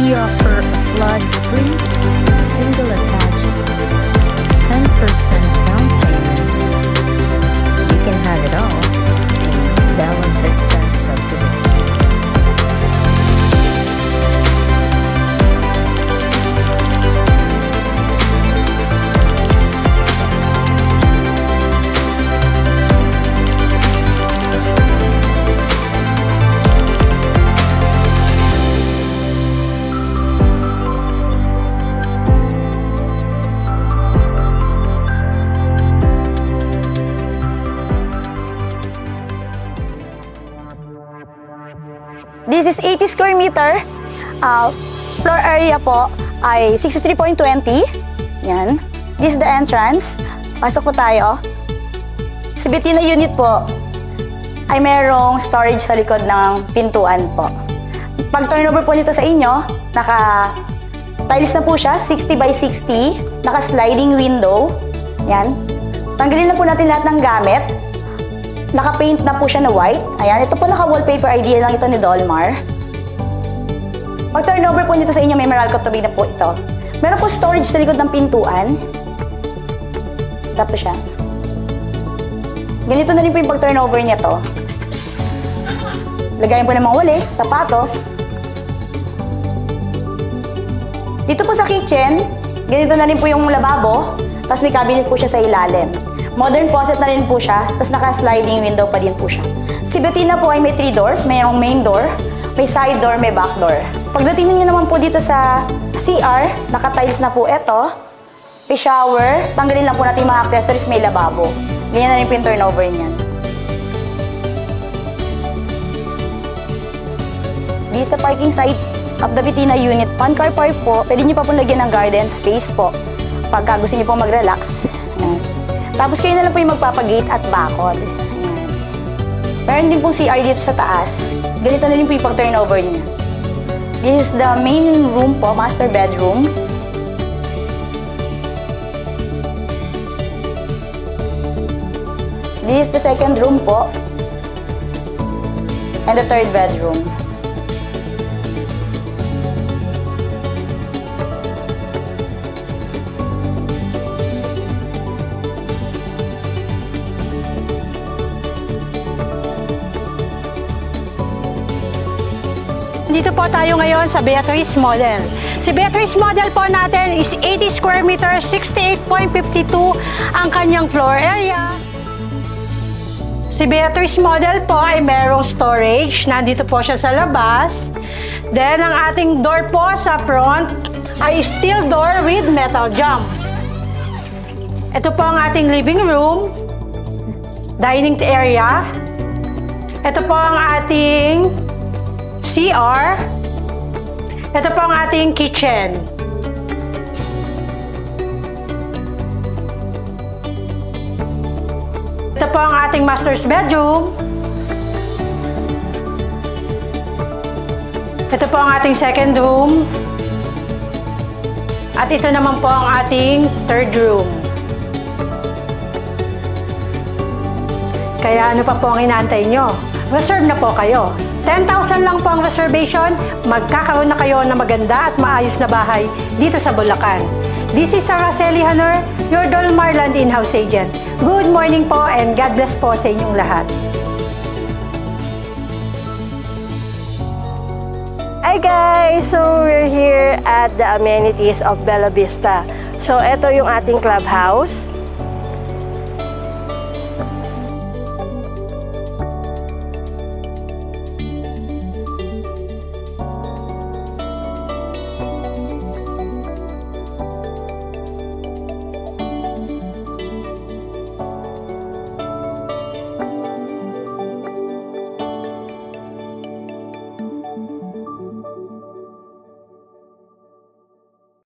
We offer a flood-free, single-attached, 10% down payment. You can have it all in Bella Vista Subdivision. This is 80 square meter. Floor area po ay 63.20. Yan. This is the entrance. Pasok po tayo. Si Bettina unit po ay merong storage sa likod ng pintuan po. Pag turnover po nito sa inyo, naka-tiles na po siya, 60 by 60. Naka-sliding window. Yan. Tanggalin na po natin lahat ng gamit. Naka-paint na po siya na white. Ayan, ito po naka-wallpaper idea lang ito ni Dolmar. Pag turnover po nito sa inyo, may Meralco tubig na po ito. Meron po storage sa likod ng pintuan. Tapos siya. Ganito na rin po yung pag-turnover niya to. Lagayan po ng mga walis, sapatos. Dito po sa kitchen, ganito na rin po yung lababo. Tapos may cabinet po siya sa ilalim. Modern faucet na rin po siya, tapos naka-sliding window pa din po siya. Si Bettina po ay may 3 doors, mayroong main door, may side door, may back door. Pagdating niyo naman po dito sa CR, naka-tiles na po ito, may shower, tanggalin lang po natin yung mga accessories, may lababo. Ganyan na rin po yung turnover niyan. This is the parking side of the Bettina unit. One-car park po, pwede niyo pa po lagyan ng garden space po, pagka gusto niyo po mag-relax. Ayan. Tapos kayo na lang po yung magpapagate at bakod. Ayan. Meron din pong CR dito sa taas. Ganito na rin po yung pag-turnover niya. This is the main room po, master bedroom. This is the second room po. And the third bedroom. Dito po tayo ngayon sa Beatrice Model. Si Beatrice Model po natin is 80 square meter, 68.52 ang kanyang floor area. Si Beatrice Model po ay merong storage. Nandito po siya sa labas. Then, ang ating door po sa front ay steel door with metal jump. Ito po ang ating living room, dining area. Ito po ang ating CR. Ito po ang ating kitchen. Ito po ang ating master's bedroom. Ito po ang ating second room. At ito naman po ang ating third room. Kaya ano pa po ang inaantay nyo? Reserve na po kayo. 10,000 lang po ang reservation, magkakaroon na kayo ng maganda at maayos na bahay dito sa Bulacan. This is Araceli Hanor, your Dolmar Land in-house agent. Good morning po and God bless po sa inyong lahat. Hi guys! So we're here at the amenities of Bella Vista. So ito yung ating clubhouse.